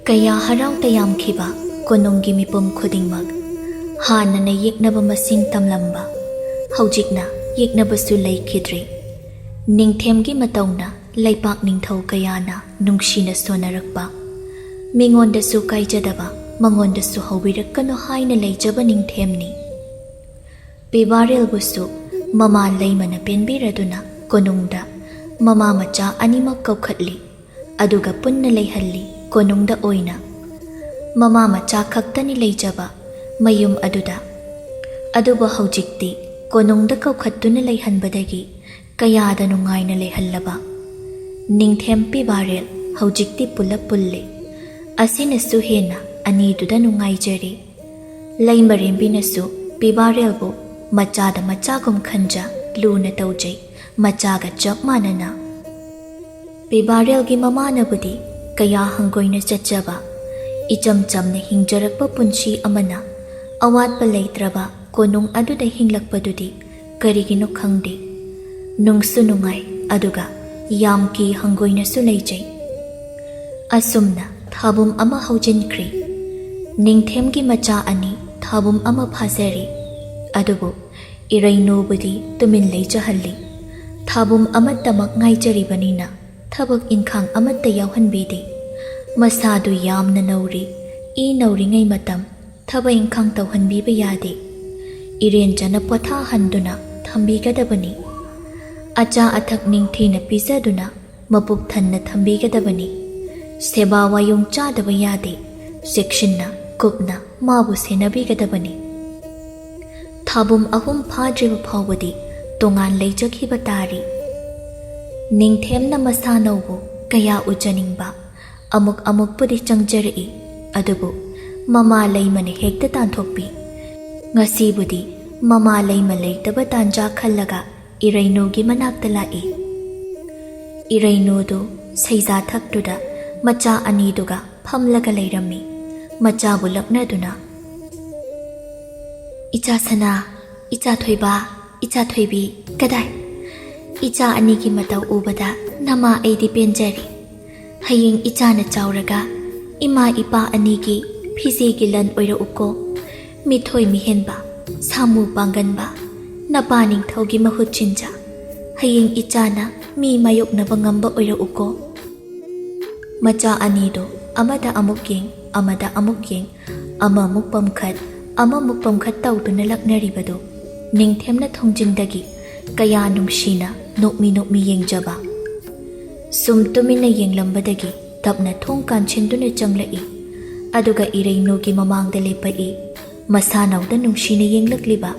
Kaya haraw tayamkhiba kononggi mipum khudingmag hanana yeknaba masing tamlamba haujikna yeknabasu leikhidri Ningthemgi matawna leipak ningthau kayana nungshina sonarakpa mingondasu kaijadaba mangondasu hawirakkano haina leijaba Ningthemni Pibarel busu mama leimana penbiraduna konungda mama macha animak kaukhatli aduga punna leihalli konungda oina mama macha khaktani leijaba mayum aduba haujikti konungda kaukhattuna leihanbadagi kayada nungaina leihallaba Ningthem Pibarel haujikti pulap pulle asinasu hena aniduda nungaijari leimarembinasu Pibarelbu machada machagum khanja luna taujai machaga chap manana Pibarelgi mamanabudi kaya hangoina chachaba icham chamna hingjarakpa punchi amana awatpa leitraba konung aduda hinglakpadudi karigino khangde nungsu nungai aduga yamki hangoinasu leijai asumna thabum ama haujinkri Ningthemgi macha ani thabum ama phasari adubu irainobudi tumin leijahalli thabum amatamak ngaijaribanina thabak inkhang amatta yawhanbidi masadu yamna nauri I nauringai matam thaba inkhang tawhanbiba yade irenjana potha handuna thambigadabani acha athak ningthina pizaduna mapuk thanna thambigadabani seba wayung chadaba yade sekshinna kupna mabu senabigadabani thabum ahum phadriba phawadi tongan leijakhiba tari Ningthemna masanaubu kaya ujaningba amuk pudi changjari adubu mama leimane hekta tanthokpi ngasibudi mama leima leitaba tanja khallaga irainogi manakta lai irainodu seiza thaktuda macha aniduga phamlaga leirami macha bulaknaduna Icha sana, icha thoiba, icha thoibi, kadai. Icha anigi matau ubada nama aidi penjari. Haying icha na chauraga, ima ipa anigi phisi gilan oira uko. Mithoi mihenba, samu panganba, napaning thogi mahut chinja. Haying icha na mi mayok na bangamba oira uko. Macha anido, amada amuking, ama mukpamkhat. Ama mukpam khattaw tuna laknaribado Ningthemna thongjingdagi kaya nungshina nokmi yengjaba sum tumina yenglambadagi tapna thong kanchinduna changlai aduga irainogi mamangda lepai masanawda nungshina yenglakliba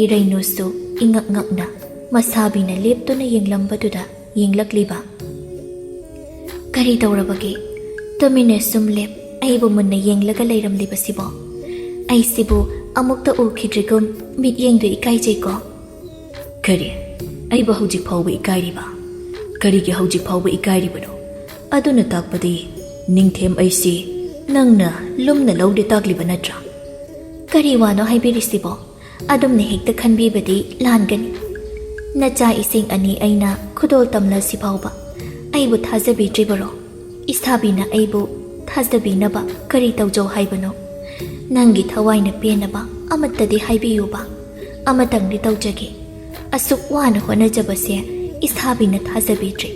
irainosu ingakngakna masabina leptuna yenglambaduda yenglakliba kari tawrabagi tumina sumlep aibu munna yenglaga leiramlibasibo Aisibu amukta ukhidrigum mityengdu ikaijeko Kari aiba hojik phawba ikairiba Karigi hojik phawba ikairibano aduna takpadi Ningthem aisi nangna lumna lawde takliba natra Kari wano haibirisibo adumna hekta khanbibadi langani Nacha ising ani aina khudol tamla siphawba aibu thajabidribaro isabina aibu thajabinaba kari tawjau haibano Nangi thawaina penaba amattadi haibiyuba amatangdi tawjage asuk wana honajabase ishabina thajabidri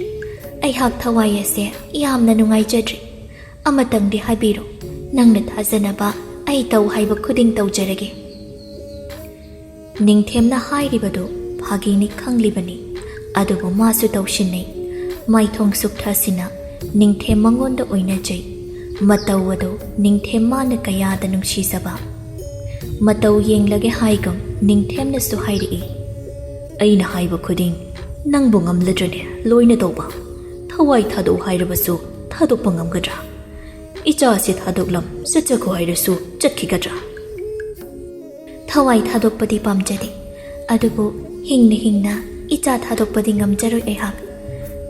aihak thawayase yamna nungaijadri amatangdi haibiro nangna thajanaba ai taw haiba khuding tawjarage Ningthemna hairibadu phagini khanglibani adubu masu tawshinai maithong sukthasina Ningthem mangonda oinajai Matawado Ningthem mana kayada nungshisaba Mataw yenglage haigam Ningthemna su hairi Aina haiba khuding nangbu ngamladrane loina tawba thawai thado hairabasu thadokpa ngamgadra icha se thadoklam sachako hairasu chakhigadra thawai thadokpadi pamjade adubu hingna icha thadokpadi ngamjaroi ehak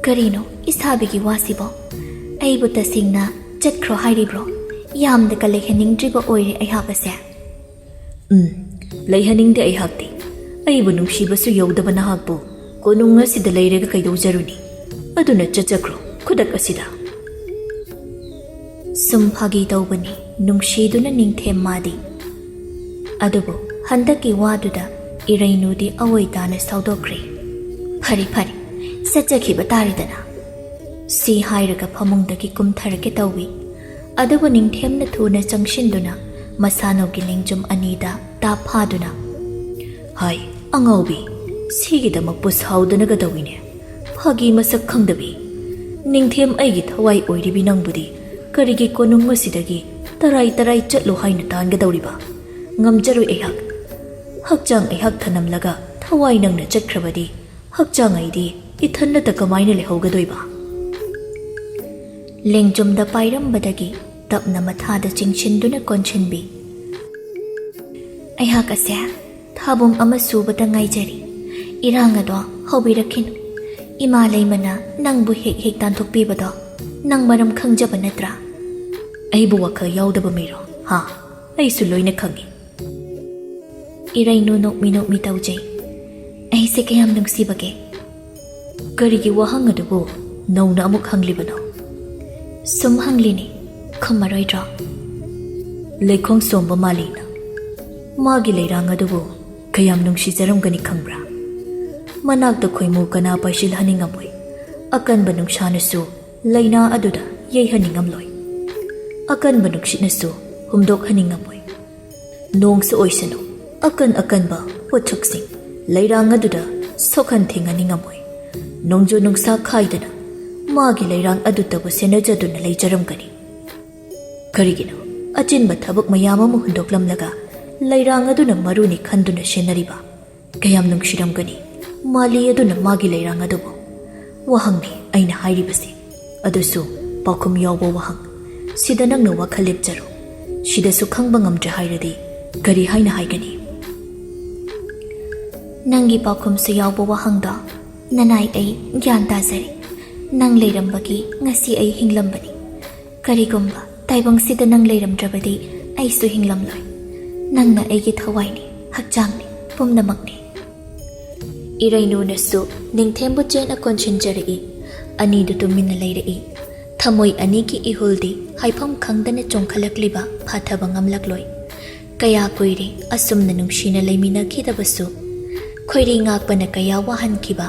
karino isabigi wasibo aibu tasingna Chakro hairibro yam de kalekhaning driba oire aihakase leihaningde aihakti aibu nungsibasu yodaba nahakbu konung asida leirega kaidau jaruni aduna chachakro khudak asida Sum phagi tawbani nungshiduna Ningthem madi. Adubu handaki waduda irainudi awaitana saudokri. Phari phari satjakhiba taridana. Si hairaga phamungdagi kumtharake tawbi. Adubu Ningthemna thuna changshinduna masanogi lingjum anida taphaduna. Hai angaubi sigidamak pushaudana gadawine. Phagi masak khangdabi. Ningthem aigi thawai oiribi nangbudi karigi konung masidagi tarai chatlo haina tangadawriba. Ngamjaroi aihak. Hakjang aihak thanamlaga thawai nangna chatkrabadi hakjang aidi ithanna ta kamaina lehaugadoiba. Lengjumda pairambadagi tapna mathada chingchinduna konchinbi. Aihak ase thabum ama subada ngaijari. Irangado hobirakin. Ima leimana nangbu hek tanthokpibado nang maram khangjaba natra. Aibu wakha yaudaba miro. Ha, aisu loina khangi. Irainu nokmi taujai. Aise kayam nungsibage. Karigi wahang adubu nauna amuk hanglibano. Sum hanglini khammaroidra. Lekhong somba malina. Magi leirang adubu kayam nungsijaramgani khangbra. Manakda khoimu kana paishil haningamoi. Akan banungshanasu laina aduda yei haningamloi. Akan banukshinasu humdok haningamoi. Nongsu oisanu akan ba pothuksing leirang aduda sokhan thinganingamoi. Nongjo nungsa khaidana magi leirang adutabu senajaduna leijaramgani. Karigino achinba thabuk mayama mu hundoklamlaga leirang aduna maruni khanduna senariba kayam nungshiramgani. Mali aduna magi leirang adubu wahangni aina hairibasi adusu pakhum yawba wahang sida nangna wakhal lepjaro sida su khangba ngamdra hairadi kari haina haigani. Nangi pakhum su yawba wahangda nanai ai gyan tajari nang leirambagi ngasi ai hinglambani karigumba taibang sida nang leiramdrabadi ai su hinglamloi nangna aigi thawaini hakjangni pumnamakni. Irainu nasu Ningthembu chena konchinjarai anidu tumina leirai thamoi anigi ihuldi haifam khangdana chongkhalakliba phathaba ngamlakloi kaya koiri asumna nungshina leimina khidabasu khoiri ngakpana kaya wahankiba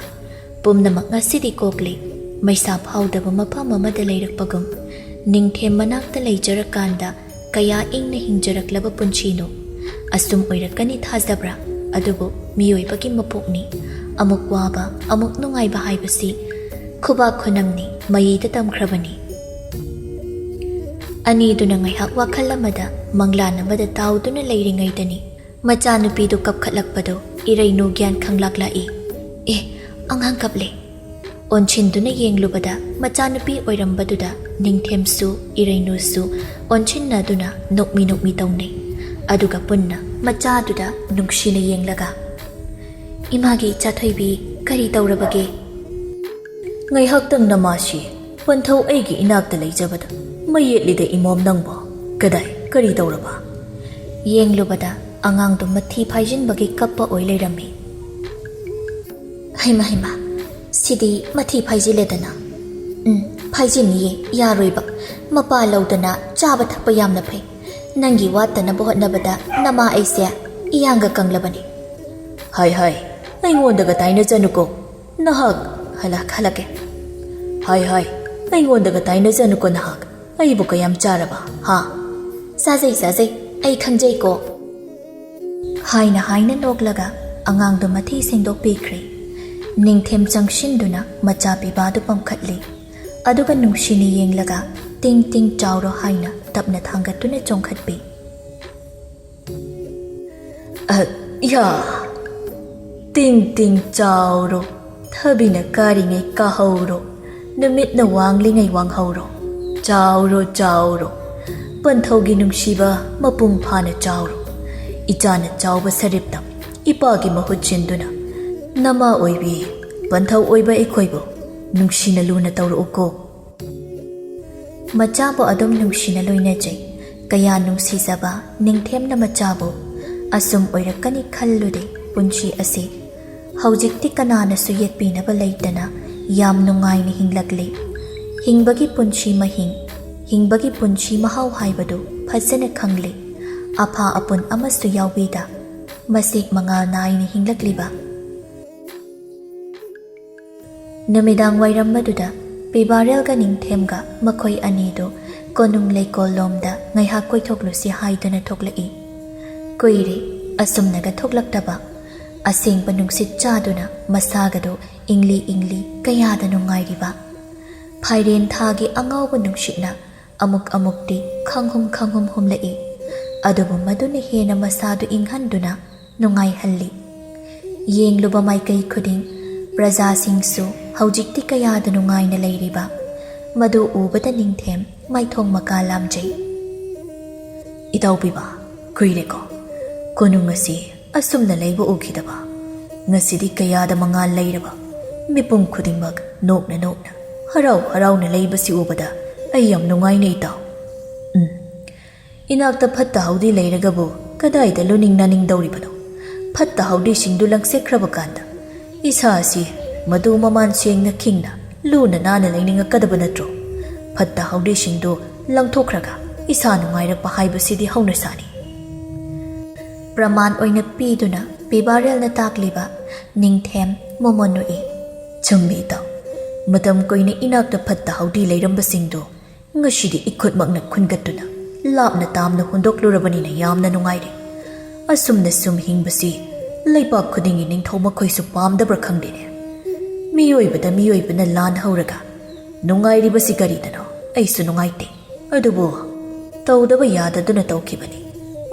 pumnamak ngasidi kokli maisa phaudaba mafam amada leirakpagum Ningthem manakta leijarakanda kaya ingna hingjaraklaba punchino asum oirakani thajabra adubu miyoibagi mapokni amuk waba amuk nungaiba haibasi khuba khunamni mayida tamkhrabani. Aniduna ngaihak wakhal amada manglan amada tauduna leiringaidani machanupidu kapkhatlakpado irainu gyan khanglaklai. Angang kaple onchinduna yenglubada machanupi oirambaduda Ningthemsu irainusu onchinnaduna nokmi taunai aduga punna machaduda nungshina yenglaga. Imagi chathoibi kari taurabage. Ngai haktang namasi panthau aigi inakta leijabada mayetlida imom nangbo kadai kari tauraba. Yenglubada angangdu mathi phaijinbagi kappa oi leirami. Haima sidi mathi phaijiledana. Phaijiniye yaroiba mapa laudana chaba thakpa yamna phai. Nangi watana bohotnabada nama aise iyanga kanglabani. Hai aingondaga taina januko nahak halake. Hai aingondaga taina januko nahak aibu kayam charaba ha sajai ai khangjai ko haina noklaga angangdu mathi sengdok pikri. Ningthem changshinduna macha pibadu pamkhatli aduga nungshini yenglaga ting chawro haina tapna thangatuna chongkhatpi. Ya ting chawro thabina karingai kahawro numitna wanglingai wanghawro chawro panthogi nungshiba mapung phana chawro ichana chawba sariptam ipagi mahutchinduna nama oibi panthau oiba ekhoibo nungshina luna tawro uko machabo adom nungshina loinajai kaya nungsisaba Ningthemna machabo asum oirakani khallude punchi ase haujikti kananasu yetpinaba leitana yam nungaina hinglakle hingbagi punchi mahing hingbagi punchi mahau haibadu phajana khangli apha apun amasu yaubida masik mangal naina hinglakliba namidang wairam maduda pibarel ga Ningthem ga makhoi ani do konung leikol lomda ngaiha koithoklusi haiduna thoklai koire asumnaga thoklaktaba asing panungsit chaduna masagado ingli kayada nungairiba phairen thagi angawba nungshitna amuk amukti khanghum humlai adubu maduna hena masadu inghanduna nungai halli yengluba maikai khuding praja singsu haujikti kayada nungaina leiriba madu ubada Ningthem maithong makalamjai itaubiba kuireko konungasi asumna leiba ukidaba ngasidi kayada mangal leiraba mipum khudingmak nokna harau leibasi ubada ayam nungaina itaw inakta phatta haudi leiragabu kadaida luning naning dauribado phatta haudi singdu langsekraba kanda isa asi madu maman sengna khingna luna nana leininga kadaba natro phatta haudi singdu langthokraga isa nungairakpa haibasidi hauna sani praman oina piduna pibarel na takliba Ningthem momonoi chumbi taw matam koina inakta phatta haudi leiramba singdu ngashidi ikhutmakna khungatuna lapna tamna hundoklurabanina yamna nungaire asumna sum hingbasi leipak khudingi ningthau makhoi su pamdabra khangdine miyoibana lan hauraga nungairi basi garidano aisu nungaite adubo tawdaba yadaduna tawkibani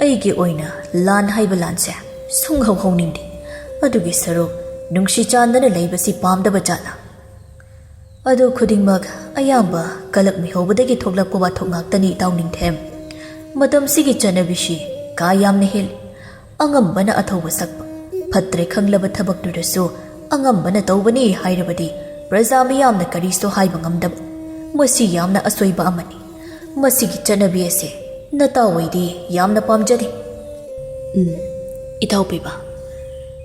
aigi oina lan haiba lanse sunghau hauningdi adugi saru nungshi chandana leibasi pamdaba jala adu khudingmak ayamba kalak mihobadagi thoklakpa wathok ngaktani itaw Ningthem matam sigi chanabishi ka yamna hel angambana athoba sakpa phatre khanglaba thabak dudasu angambana tawbani hairabadi praja miyamna karisto haiba ngamdab masi yamna asoiba amani masigi chanabi ase natawaidi yamna pamjadi itaw piba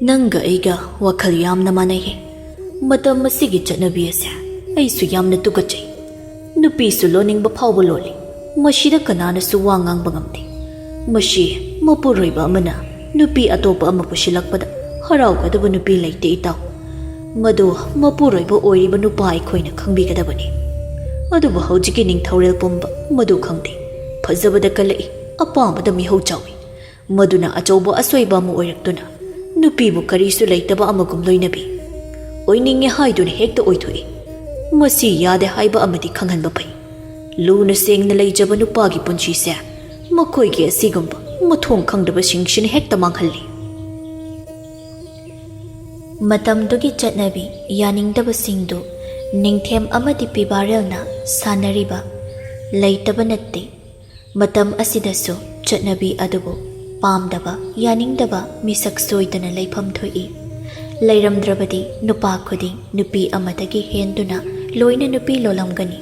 nanga eiga wakhal yamna manai matam masigi chanabi ase aisu yamna tukachai nupi su loningba phawba loli mashida kanana su wangang bangamde mashi mapuroiba amana nupi atopa ama pushilakpada haraukadaba nupi leite itaw madu mapuroiba oiriba nupa aikhoina khangbigadabani adubu haujiki ningthaurel pumba madu khangde phajabada kalai apamada mihau chawi maduna achauba asoiba mu oiraktuna nupi bu karisu leitaba amagum loinabi oininge haiduna hekta oithoi masi yade haiba amadi khanghanba pai luna sengna leijaba nupagi punchi se makoigi asigumba mathong khangdaba singshin hekta manghalli matamdugi chatnabi yaningdaba singdu Ningthem amadi pibarelna sanariba leitaba natte matam asidasu chatnabi adubu pamdaba yaningdaba misak soidana leifam thoi leiramdrabadi nupa khuding nupi amadagi henduna loina nupi lolamgani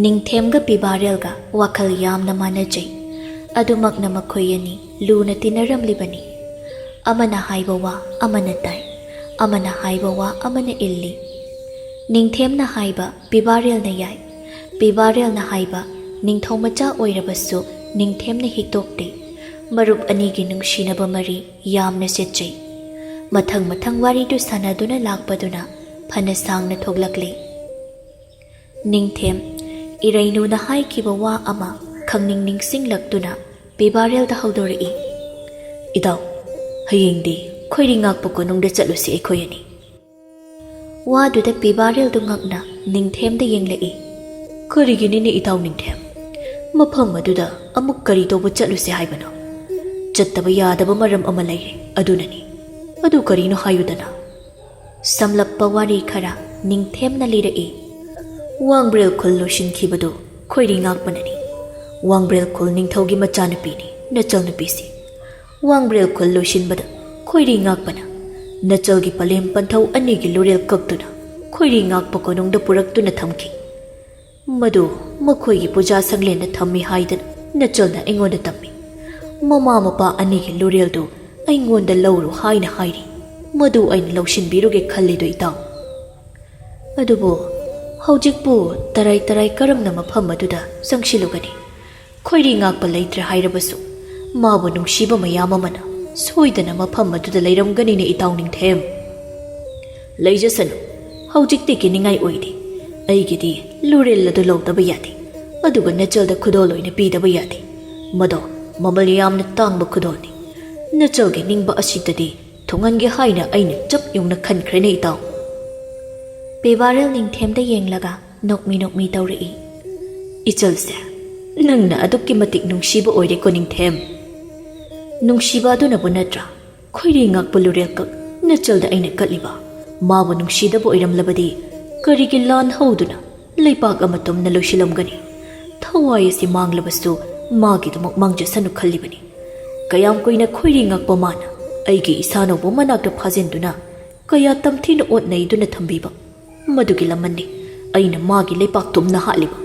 Ningthem ga pibarel ga wakhal yamna manajai adumakna makhoyani luna tinaramlibani amana haibawa amana tai amana haibawa amana illi Ningthem na haiba pibarel na yai pibarel na haiba ningthau macha oirabasu Ningthem na hitokte marup anigi nungsinaba mari yamna setjai mathang wari du sanaduna lakpaduna phana sangna thoglakle Ningthem irainu na haikiba wa ama khangning ningsinglakduna pibarel da haudori idaw hayengdi khoiringak poko nungda chatlusi ekhoyani wa duda pibarel du ngakna Ningthem da yenglei karigini ni idaw Ningthem mafam aduda amuk kari toba chatlusi haibano chattaba yadaba maram ama leire adunani adu karino hayudana samlappa wari khara Ningthem na lirai Wangbrel khul loshin khibado khoiringak panani Wangbrel khul ningthaugi machanupini nachal nupisi Wangbrel khul loshin bada khoiringak pana nachalgi palem panthau anigi lorel kaktuna khoiringak pakonungda puraktuna thamki madu makhoigi puja sanglena thammi haidan nachalna engonda tammi mama mapa anigi lorel do aingonda lawru haina hairi madu ain lawshin biruge khallido itaw adubo ꯍꯧꯖꯤꯛꯄꯨ ꯇꯔꯥꯏ ꯀꯔꯝꯅ ꯃꯐꯝ ꯑꯗꯨꯗ ꯆꯪꯁꯤꯜꯂꯨꯒꯅꯤ? ꯈꯣꯏꯔꯤ ꯉꯥꯛꯄ ꯂꯩꯇ꯭ꯔꯦ ꯍꯥꯏꯔꯕꯁꯨ ꯃꯥꯕꯨ ꯅꯨꯡꯁꯤꯕ ꯃꯌꯥꯝ ꯑꯃꯅ ꯁꯣꯏꯗꯅ ꯃꯐꯝ ꯑꯗꯨꯗ ꯂꯩꯔꯝꯒꯅꯤꯅꯦ ꯏꯇꯥꯎ ꯅꯤꯡꯊꯦꯝ꯫ ꯂꯩꯖꯁꯅꯨ, ꯍꯧꯖꯤꯛꯇꯤ ꯀꯤꯅꯤꯡꯉꯥꯏ ꯑꯣꯏꯗꯦ꯫ ꯑꯩꯒꯤꯗꯤ ꯂꯨꯔꯦꯜ ꯑꯗꯨ ꯂꯧꯗꯕ ꯌꯥꯗꯦ, ꯑꯗꯨꯒ ꯅꯆꯜꯗ ꯈꯨꯗꯣꯜ ꯑꯣꯏꯅ ꯄꯤꯗꯕ ꯌꯥꯗꯦ꯫ ꯃꯗꯣ ꯃꯃꯜ ꯌꯥꯝꯅ ꯇꯥꯡꯕ ꯈꯨꯗꯣꯜꯅꯤ꯫ ꯅꯆꯜꯒꯤ ꯅꯤꯡꯕ ꯑꯁꯤꯗꯗꯤ ꯊꯨꯡꯍꯟꯒꯦ ꯍꯥꯏꯅ ꯑꯩꯅ ꯆꯞ ꯌꯨꯡꯅ ꯈꯟꯈ꯭ꯔꯦꯅꯦ ꯏꯇꯥꯎ꯫ ꯄꯦꯕꯥꯔꯦꯜ ꯅꯤꯡꯊꯦꯝꯗ ꯌꯦꯡꯂꯒ ꯅꯣꯛꯃꯤ ꯇꯧꯔꯛꯏ꯫ ꯏꯆꯜꯁꯦ, ꯅꯪꯅ ꯑꯗꯨꯛꯀꯤ ꯃꯇꯤꯛ ꯅꯨꯡꯁꯤꯕ ꯑꯣꯏꯔꯦꯀꯣ ꯅꯤꯡꯊꯦꯝ꯫ ꯅꯨꯡꯁꯤꯕ ꯑꯗꯨꯅꯕꯨ ꯅꯠꯇ꯭ꯔꯥ ꯈꯣꯏꯔꯤ ꯉꯥꯛꯄ ꯂꯨꯔꯦꯜ ꯀꯛ ꯅꯆꯜꯗ ꯑꯩꯅ ꯀꯠꯂꯤꯕ? ꯃꯥꯕꯨ ꯅꯨꯡꯁꯤꯗꯕ ꯑꯣꯏꯔꯝꯂꯕꯗꯤ ꯀꯔꯤꯒꯤ ꯂꯥꯟ ꯍꯧꯗꯨꯅ ꯂꯩꯄꯥꯛ ꯑꯃ ꯇꯨꯝꯅ ꯂꯣꯏꯁꯤꯜꯂꯝꯒꯅꯤ? ꯊꯋꯥꯏ ꯑꯁꯤ ꯃꯥꯡꯂꯕꯁꯨ ꯃꯥꯒꯤꯗꯃꯛ ꯃꯥꯡꯖꯁꯅꯨ ꯈꯜꯂꯤꯕꯅꯤ꯫ ꯀꯌꯥꯝ ꯀꯨꯏꯅ ꯈꯣꯏꯔꯤ ꯉꯥꯛꯄ ꯃꯥꯅ ꯑꯩꯒꯤ ꯏꯁꯥꯅꯧꯕꯨ ꯃꯅꯥꯛꯇ ꯐꯥꯖꯤꯟꯗꯨꯅ ꯀꯌꯥ ꯇꯝꯊꯤꯅ ꯑꯣꯠꯅꯩꯗꯨꯅ ꯊꯝꯕꯤꯕ, ꯃꯗꯨꯒꯤ ꯂꯃꯟꯅꯤ ꯑꯩꯅ ꯃꯥꯒꯤ ꯂꯩꯄꯥꯛ ꯇꯨꯝꯅ ꯍꯥꯠꯂꯤꯕ꯫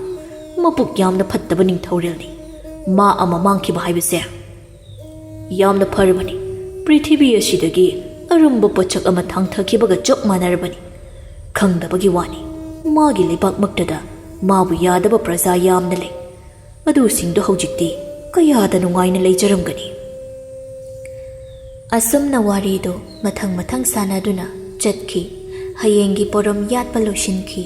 ꯃꯕꯨꯛ ꯌꯥꯝꯅ ꯐꯠꯇꯕ ꯅꯤꯡꯊꯧꯔꯦꯜꯅꯤ ꯃꯥ ꯑꯃ ꯃꯥꯡꯈꯤꯕ ꯍꯥꯏꯕꯁꯦ꯫ ꯌꯥꯝꯅ ꯐꯔꯕꯅꯤ, ꯄ꯭ꯔꯤꯊꯤꯕꯤ ꯑꯁꯤꯗꯒꯤ ꯑꯔꯨꯝꯕ ꯄꯣꯠꯁꯛ ꯑꯃ ꯊꯥꯡꯊꯈꯤꯕꯒ ꯆꯞ ꯃꯥꯟꯅꯔꯕꯅꯤ꯫ ꯈꯪꯗꯕꯒꯤ ꯋꯥꯅꯤ, ꯃꯥꯒꯤ ꯂꯩꯄꯥꯛꯃꯛꯇꯗ ꯃꯥꯕꯨ ꯌꯥꯗꯕ ꯄ꯭ꯔꯖꯥ ꯌꯥꯝꯅ ꯂꯩ꯫ ꯑꯗꯨꯁꯤꯡꯗꯣ ꯍꯧꯖꯤꯛꯇꯤ ꯀꯌꯥꯗ ꯅꯨꯡꯉꯥꯏꯅ ꯂꯩꯖꯔꯝꯒꯅꯤ꯫ ꯑꯁꯨꯝꯅ ꯋꯥꯔꯤꯗꯨ ꯃꯊꯪ ꯁꯥꯟꯅꯗꯨꯅ ꯆꯠꯈꯤ꯫ ꯍꯌꯦꯡꯒꯤ ꯄꯣꯔꯝ ꯌꯥꯠꯄ ꯂꯣꯏꯁꯤꯟꯈꯤ꯫